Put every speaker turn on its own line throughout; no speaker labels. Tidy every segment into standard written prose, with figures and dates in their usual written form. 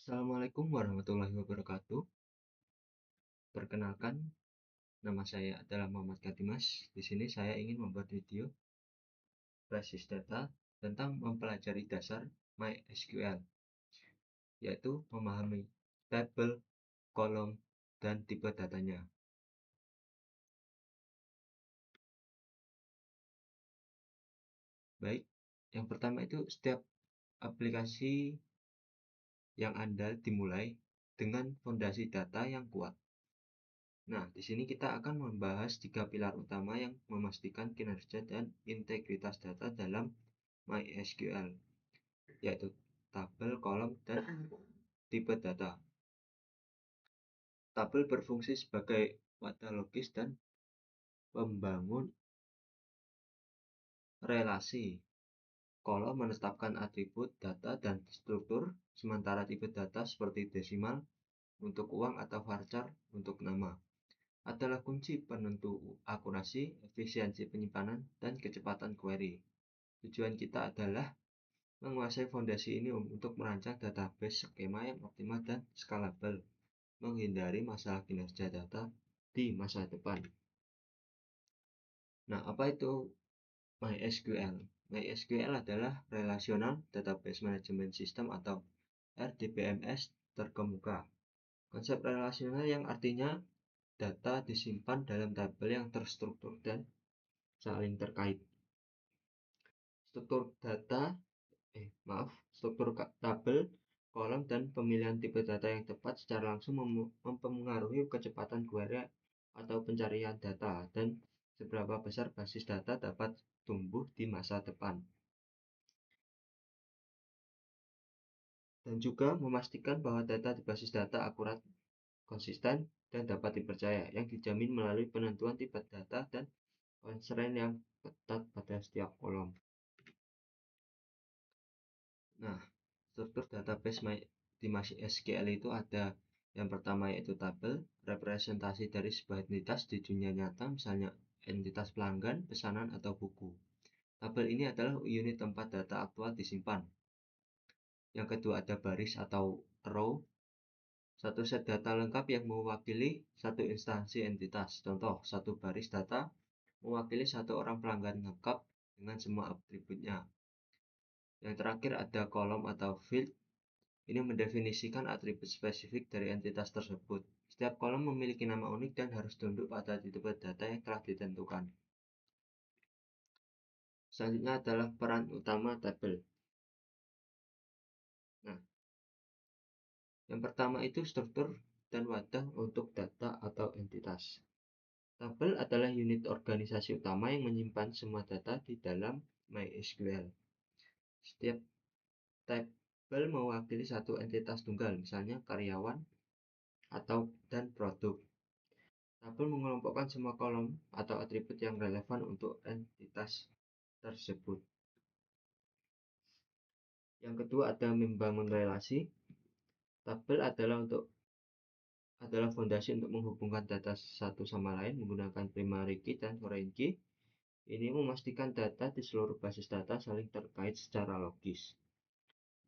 Assalamualaikum warahmatullahi wabarakatuh. Perkenalkan, nama saya adalah Muhammad Katimas. Di sini saya ingin membuat video basis data tentang mempelajari dasar MySQL, yaitu memahami tabel, kolom, dan tipe datanya. Baik, yang pertama itu setiap aplikasi yang andal dimulai dengan fondasi data yang kuat. Nah, di sini kita akan membahas 3 pilar utama yang memastikan kinerja dan integritas data dalam MySQL, yaitu tabel, kolom, dan tipe data. Tabel berfungsi sebagai wadah logis dan membangun relasi. Kolom menetapkan atribut data dan struktur, sementara tipe data seperti desimal untuk uang atau varchar untuk nama adalah kunci penentu akurasi, efisiensi penyimpanan, dan kecepatan query. Tujuan kita adalah menguasai fondasi ini untuk merancang database skema yang optimal dan scalable, menghindari masalah kinerja data di masa depan. Nah, apa itu MySQL? MySQL adalah Relational Database Management System atau RDBMS terkemuka. Konsep relasional yang artinya data disimpan dalam tabel yang terstruktur dan saling terkait. Struktur tabel, kolom, dan pemilihan tipe data yang tepat secara langsung mempengaruhi kecepatan query atau pencarian data dan seberapa besar basis data dapat tumbuh di masa depan. Dan juga memastikan bahwa data di basis data akurat, konsisten, dan dapat dipercaya, yang dijamin melalui penentuan tipe data dan constraint yang ketat pada setiap kolom. Nah, struktur database di MySQL itu ada yang pertama yaitu tabel, representasi dari sebuah entitas di dunia nyata, misalnya entitas pelanggan, pesanan, atau buku. Tabel ini adalah unit tempat data aktual disimpan. Yang kedua ada baris atau row, satu set data lengkap yang mewakili satu instansi entitas. Contoh, satu baris data mewakili satu orang pelanggan lengkap dengan semua atributnya. Yang terakhir ada kolom atau field. Ini mendefinisikan atribut spesifik dari entitas tersebut. Setiap kolom memiliki nama unik dan harus tunduk pada tipe data yang telah ditentukan. Selanjutnya adalah peran utama tabel. Nah, yang pertama itu struktur dan wadah untuk data atau entitas. Tabel adalah unit organisasi utama yang menyimpan semua data di dalam MySQL. Setiap tabel mewakili satu entitas tunggal, misalnya karyawan dan produk. Tabel mengelompokkan semua kolom atau atribut yang relevan untuk entitas tersebut. Yang kedua ada membangun relasi. Tabel adalah fondasi untuk menghubungkan data satu sama lain menggunakan primary key dan foreign key. Ini memastikan data di seluruh basis data saling terkait secara logis.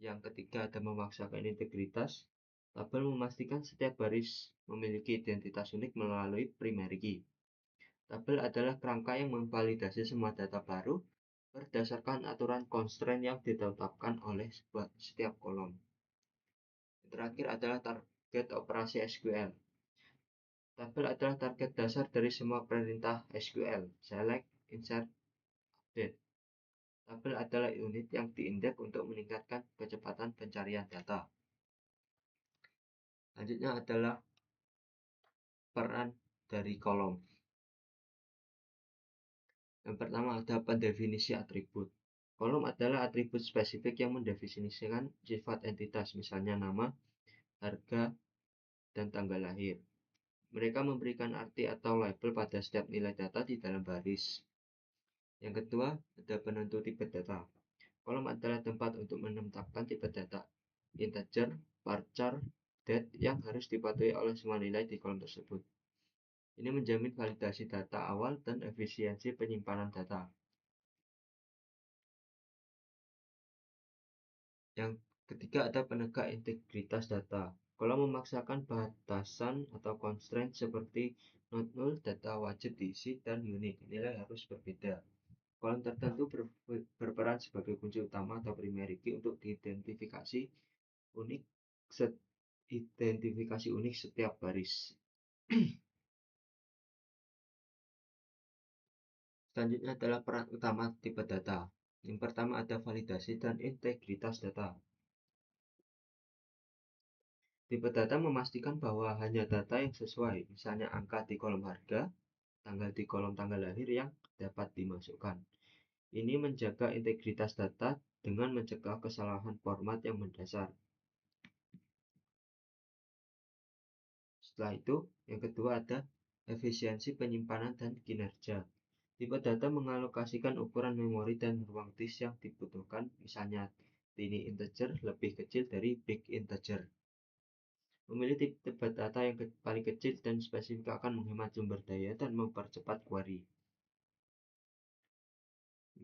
Yang ketiga ada memaksakan integritas. Tabel memastikan setiap baris memiliki identitas unik melalui primary key. Tabel adalah kerangka yang memvalidasi semua data baru berdasarkan aturan constraint yang ditetapkan oleh setiap kolom. Yang terakhir adalah target operasi SQL. Tabel adalah target dasar dari semua perintah SQL, select, insert, update. Tabel adalah unit yang diindeks untuk meningkatkan kecepatan pencarian data. Selanjutnya adalah peran dari kolom. Yang pertama ada pendefinisi atribut. Kolom adalah atribut spesifik yang mendefinisikan sifat entitas, misalnya nama, harga, dan tanggal lahir. Mereka memberikan arti atau label pada setiap nilai data di dalam baris. Yang kedua, ada penentu tipe data. Kolom adalah tempat untuk menetapkan tipe data, integer, varchar, date yang harus dipatuhi oleh semua nilai di kolom tersebut. Ini menjamin validasi data awal dan efisiensi penyimpanan data. Yang Ketiga, ada penegak integritas data. Kalau memaksakan batasan atau constraint seperti not null, data wajib diisi dan unik, nilai harus berbeda. Kolom tertentu berperan sebagai kunci utama atau primary key untuk unik identifikasi unik setiap baris. Selanjutnya adalah peran utama tipe data. Yang pertama ada validasi dan integritas data. Tipe data memastikan bahwa hanya data yang sesuai, misalnya angka di kolom harga, tanggal di kolom tanggal lahir yang dapat dimasukkan. Ini menjaga integritas data dengan mencegah kesalahan format yang mendasar. Setelah itu, yang kedua ada efisiensi penyimpanan dan kinerja. Tipe data mengalokasikan ukuran memori dan ruang disk yang dibutuhkan, misalnya tiny integer lebih kecil dari big integer. Memilih tipe data yang paling kecil dan spesifik akan menghemat sumber daya dan mempercepat query.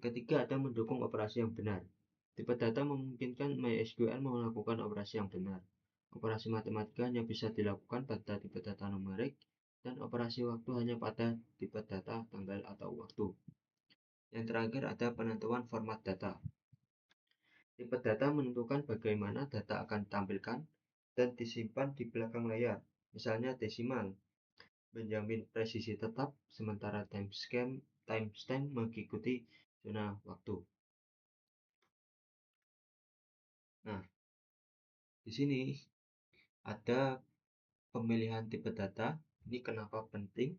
Ketiga, ada mendukung operasi yang benar. Tipe data memungkinkan MySQL melakukan operasi yang benar. Operasi matematika hanya bisa dilakukan pada tipe data numerik, dan operasi waktu hanya pada tipe data tanggal atau waktu. Yang terakhir ada penentuan format data. Tipe data menentukan bagaimana data akan ditampilkan dan disimpan di belakang layar, misalnya desimal, menjamin presisi tetap, sementara timestamp mengikuti zona waktu. Nah, di sini ada pemilihan tipe data. Ini kenapa penting?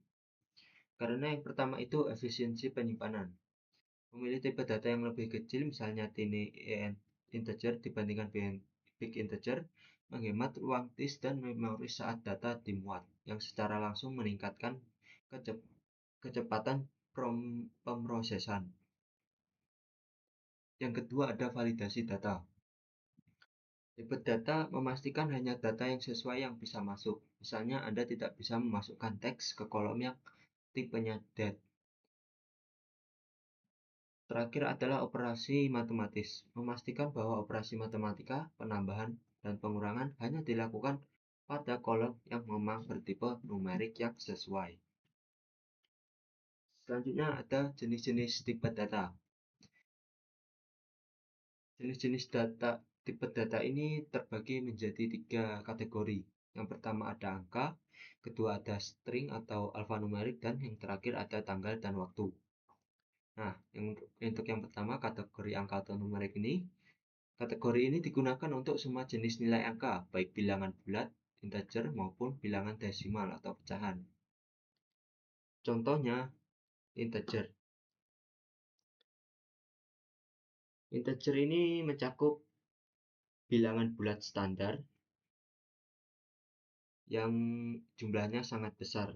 Karena yang pertama itu efisiensi penyimpanan. Memilih tipe data yang lebih kecil, misalnya tiny integer dibandingkan big integer, menghemat ruang disk dan memori saat data dimuat, yang secara langsung meningkatkan kecepatan pemrosesan. Yang kedua ada validasi data. Tipe data memastikan hanya data yang sesuai yang bisa masuk. Misalnya Anda tidak bisa memasukkan teks ke kolom yang tipenya dat. Terakhir adalah operasi matematis. Memastikan bahwa operasi matematika, penambahan, dan pengurangan hanya dilakukan pada kolom yang memang bertipe numerik yang sesuai. Selanjutnya ada jenis-jenis tipe data. Jenis-jenis tipe data ini terbagi menjadi 3 kategori. Yang pertama ada angka, kedua ada string atau alfanumerik, dan yang terakhir ada tanggal dan waktu. Nah, untuk yang pertama kategori angka atau numerik ini, kategori ini digunakan untuk semua jenis nilai angka, baik bilangan bulat, integer, maupun bilangan desimal atau pecahan. Contohnya, integer. Integer ini mencakup bilangan bulat standar yang jumlahnya sangat besar.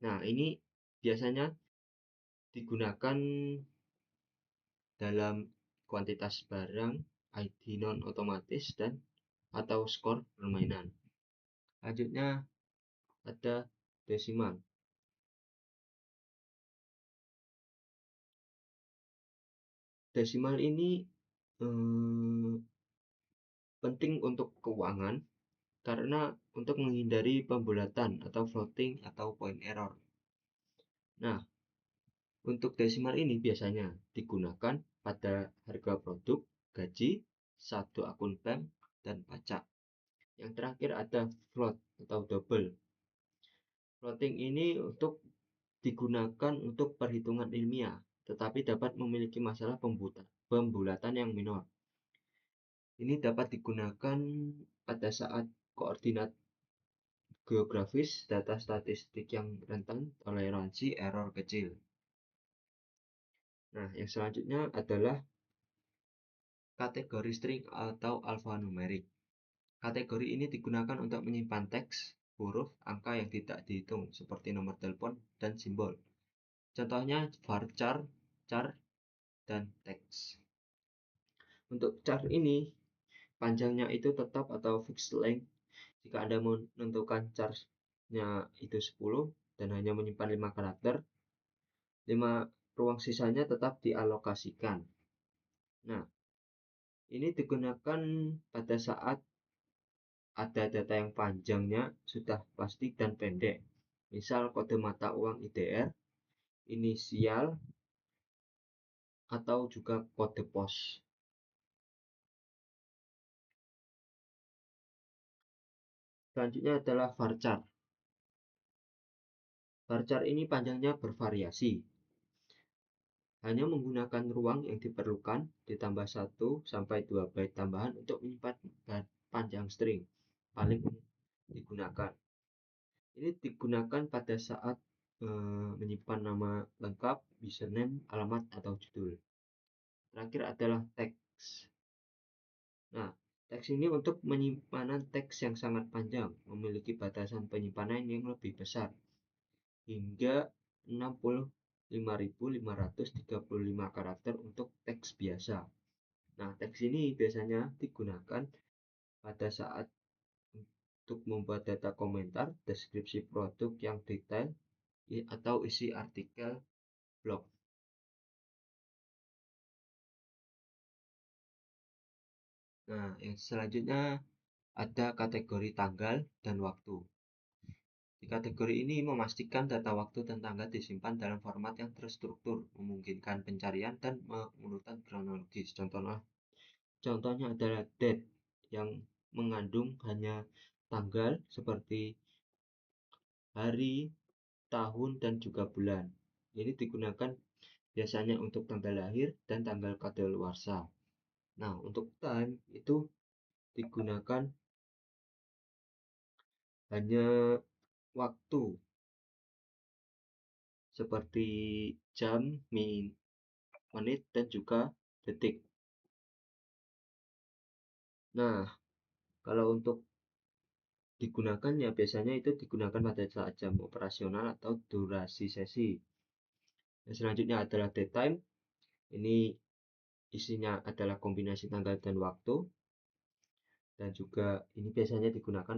Nah, ini biasanya digunakan dalam kuantitas barang, ID non-otomatis, dan atau skor permainan. Selanjutnya ada desimal. Desimal ini penting untuk keuangan karena untuk menghindari pembulatan atau floating atau point error. Nah, untuk desimal ini biasanya digunakan pada harga produk, gaji, saldo akun bank, dan pajak. Yang terakhir ada float atau double. Floating ini digunakan untuk perhitungan ilmiah, tetapi dapat memiliki masalah pembulatan yang minor. Ini dapat digunakan pada saat koordinat geografis, data statistik yang rentan toleransi error kecil. Nah, yang selanjutnya adalah kategori string atau alfanumerik. Kategori ini digunakan untuk menyimpan teks, huruf, angka yang tidak dihitung, seperti nomor telepon dan simbol. Contohnya varchar, char, dan teks. Untuk char ini, panjangnya itu tetap atau fixed length. Jika Anda menentukan char-nya itu 10 dan hanya menyimpan 5 karakter, 5 ruang sisanya tetap dialokasikan. Nah, Ini digunakan pada saat ada data yang panjangnya sudah pasti dan pendek. Misal kode mata uang IDR, inisial, atau juga kode pos. Selanjutnya adalah varchar. Varchar ini panjangnya bervariasi. Hanya menggunakan ruang yang diperlukan ditambah 1-2 byte tambahan untuk menyimpan panjang string paling digunakan. Ini digunakan pada saat menyimpan nama lengkap, username, alamat, atau judul. Terakhir adalah teks. Nah, teks ini untuk penyimpanan teks yang sangat panjang, memiliki batasan penyimpanan yang lebih besar, hingga 65.535 karakter untuk teks biasa. Nah, teks ini biasanya digunakan pada saat untuk membuat data komentar, deskripsi produk yang detail, atau isi artikel blog. Nah, yang selanjutnya ada kategori tanggal dan waktu. Di kategori ini memastikan data waktu dan tanggal disimpan dalam format yang terstruktur, memungkinkan pencarian dan pengurutan kronologis. Contohnya adalah date yang mengandung hanya tanggal seperti hari, tahun, dan juga bulan. Ini digunakan biasanya untuk tanggal lahir dan tanggal kadaluarsa. Nah, untuk time itu digunakan hanya waktu seperti jam, menit, dan juga detik. Nah, kalau untuk digunakan ya biasanya itu digunakan pada saat jam operasional atau durasi sesi. Yang selanjutnya adalah datetime. Ini isinya adalah kombinasi tanggal dan waktu, dan juga ini biasanya digunakan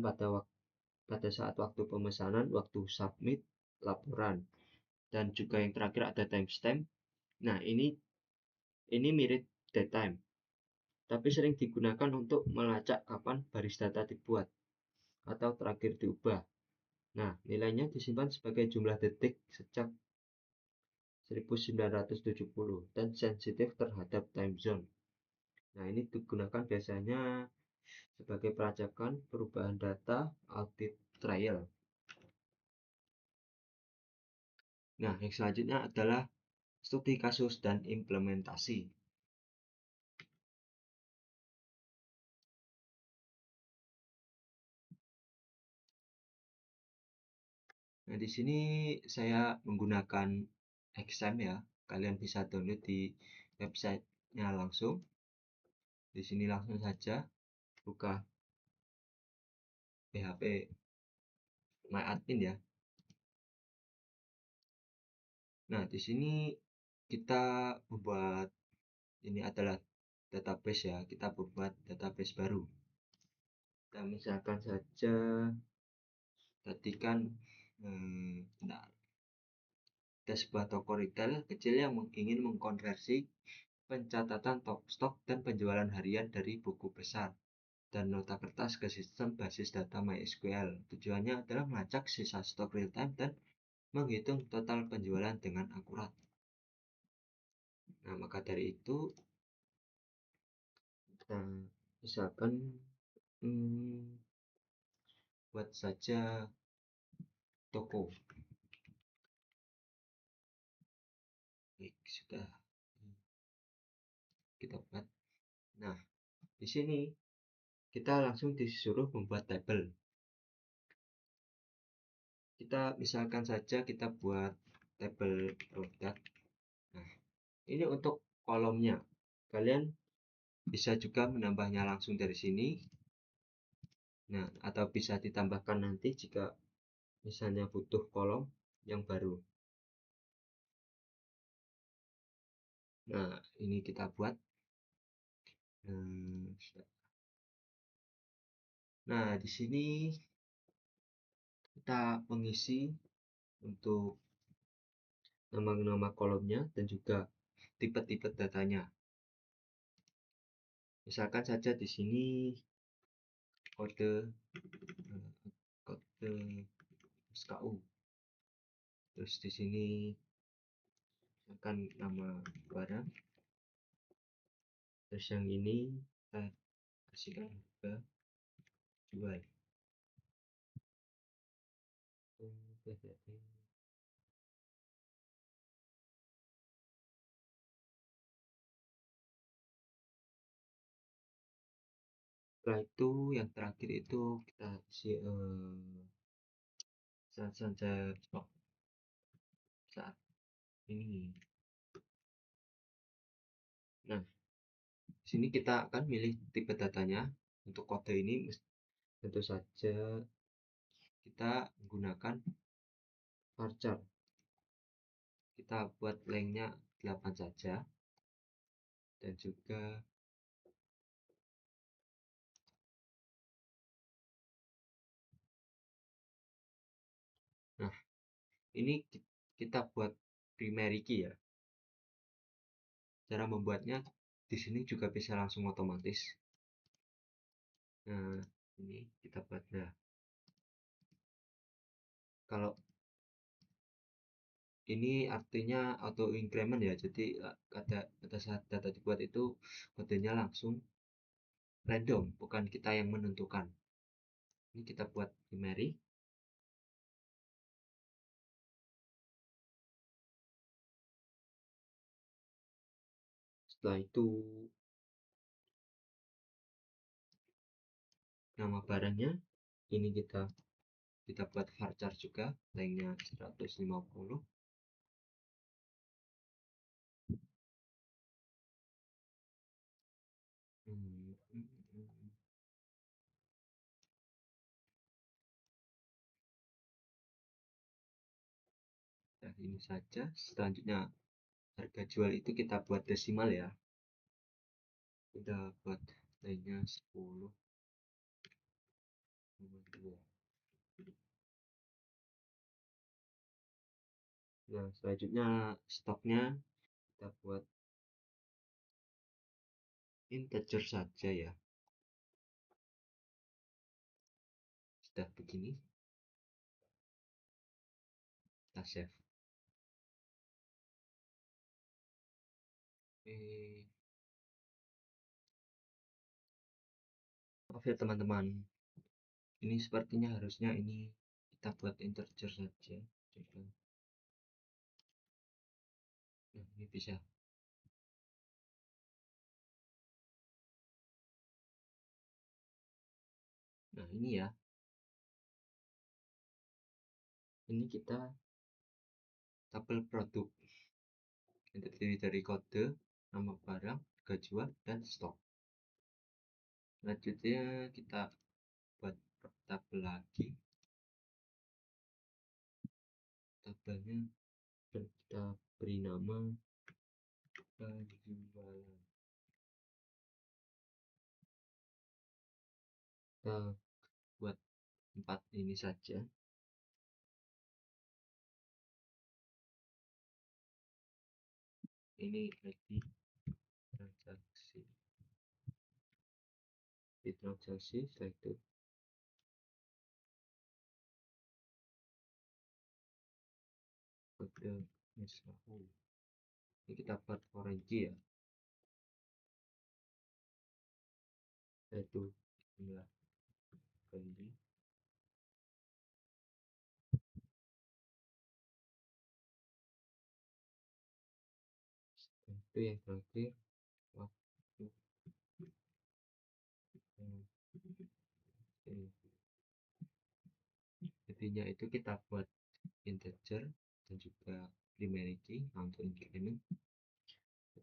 pada saat waktu pemesanan, waktu submit laporan, dan juga yang terakhir ada timestamp. Nah, ini mirip datetime, tapi sering digunakan untuk melacak kapan baris data dibuat atau terakhir diubah. Nah, nilainya disimpan sebagai jumlah detik sejak 1970 dan sensitif terhadap time zone. Nah, ini digunakan biasanya sebagai pelacakan perubahan data audit trial. Nah, yang selanjutnya adalah studi kasus dan implementasi. Nah, di sini saya menggunakan XAMPP ya. Kalian bisa download di websitenya langsung. Di sini langsung saja buka PHP MyAdmin ya. Nah, di sini kita membuat, ini adalah database ya. Kita membuat database baru. Kita misalkan saja tadi kan nah, ada sebuah toko retail kecil yang ingin mengkonversi pencatatan stok dan penjualan harian dari buku besar dan nota kertas ke sistem basis data MySQL. Tujuannya adalah melacak sisa stok real time dan menghitung total penjualan dengan akurat. Nah, maka dari itu kita misalkan buat saja toko. Baik, sudah kita buat. Nah, di sini kita langsung disuruh membuat tabel. Kita misalkan saja kita buat tabel produk. Nah, ini untuk kolomnya. Kalian bisa juga menambahnya langsung dari sini. Nah, atau bisa ditambahkan nanti jika misalnya butuh kolom yang baru. Nah, ini kita buat. Nah, di sini kita mengisi untuk nama-nama kolomnya dan juga tipe-tipe datanya. Misalkan saja di sini kode kode SKU. Terus di sini misalkan nama barang. Terus yang ini kita kasihkan harga jual. Setelah itu yang terakhir itu kita isi saja stok saat ini. Nah, di sini kita akan milih tipe datanya. Untuk kode ini tentu saja kita menggunakan varchar. Kita buat lengthnya 8 saja, dan juga nah ini kita buat primary key ya. Cara membuatnya di sini juga bisa langsung otomatis. Nah, ini kita buat. Nah, kalau ini artinya auto increment ya, jadi pada saat data dibuat itu kodenya langsung random, bukan kita yang menentukan. Ini kita buat primary. Setelah itu nama barangnya ini kita buat varchar juga, lengthnya 150. Nah, ini saja. Selanjutnya harga jual itu kita buat desimal ya. Kita buat lengthnya 10,2. Nah, selanjutnya stoknya kita buat integer saja ya. Sudah begini, kita save. Maaf ya teman-teman, ini sepertinya harusnya ini kita buat integer saja. Coba. Nah, ini bisa. Nah, ini ya. Ini kita tabel produk yang terdiri dari kode, nama barang, harga jual, dan stok. Selanjutnya kita buat tabel lagi. Tabelnya dan kita beri nama penjualan. Kita buat 4 ini saja. Ini ID transaksi. Di transaksi setelah itu kode SKU. Ini kita buat foreign key ya, yaitu jumlah beli. Itu yang terakhir waktu intinya itu kita buat integer dan juga primary key untuk increment.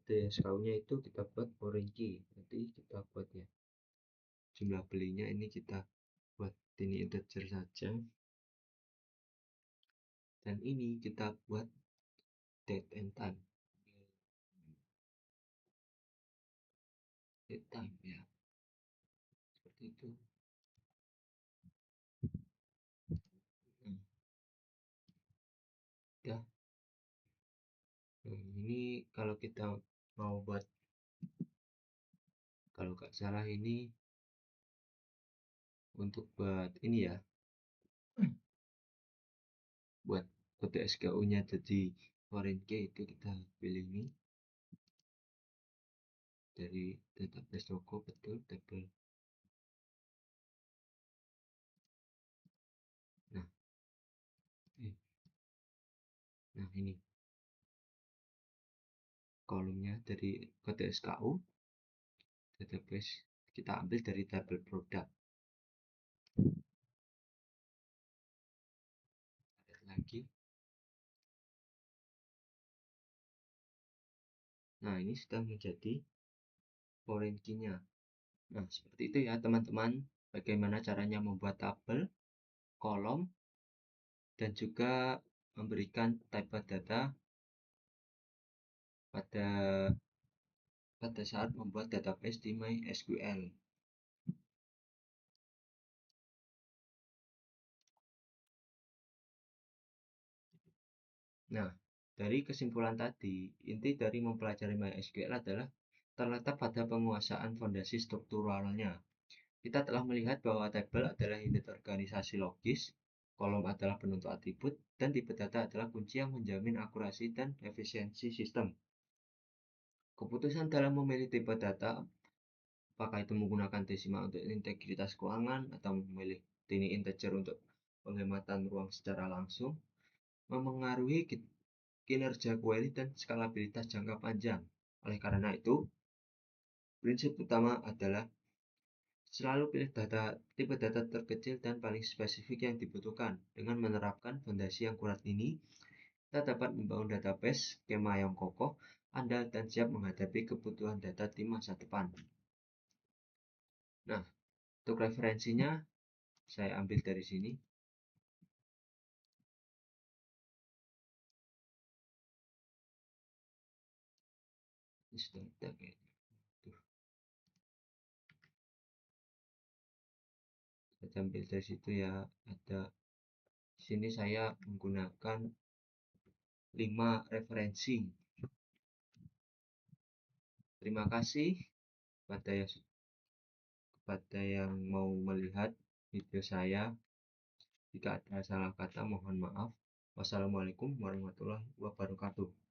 SKU nya itu kita buat foreign key, nanti kita buat ya jumlah belinya ini kita buat ini integer saja, dan ini kita buat date and time. Date time ya, seperti itu. Ya, ini kalau kita mau buat Kalau nggak salah ini untuk buat ini ya, buat kode SKU-nya jadi foreign key itu kita pilih ini dari database logo, betul tabel. Nah, eh, nah ini kolomnya dari kode SKU database kita ambil dari tabel produk. Lihat lagi. Nah, ini sudah menjadi foreign key-nya. Nah, seperti itu ya teman-teman, bagaimana caranya membuat tabel, kolom, dan juga memberikan type data pada saat membuat database di MySQL. Nah, dari kesimpulan tadi, inti dari mempelajari MySQL adalah terletak pada penguasaan fondasi strukturalnya. Kita telah melihat bahwa tabel adalah unit organisasi logis, kolom adalah penentu atribut, dan tipe data adalah kunci yang menjamin akurasi dan efisiensi sistem. Keputusan dalam memilih tipe data, apakah itu menggunakan desimal untuk integritas keuangan atau memilih tiny integer untuk penghematan ruang secara langsung, memengaruhi kinerja query dan skalabilitas jangka panjang. Oleh karena itu, prinsip utama adalah selalu pilih tipe data terkecil dan paling spesifik yang dibutuhkan. Dengan menerapkan fondasi yang kuat ini, kita dapat membangun database skema yang kokoh, andal, dan siap menghadapi kebutuhan data di masa depan. Nah, untuk referensinya, saya ambil dari sini. Ini sudah ada kayaknya. Saya ambil dari situ ya. Ada di sini saya menggunakan 5 referensi. Terima kasih kepada yang mau melihat video saya. Jika ada salah kata, mohon maaf. Wassalamualaikum warahmatullahi wabarakatuh.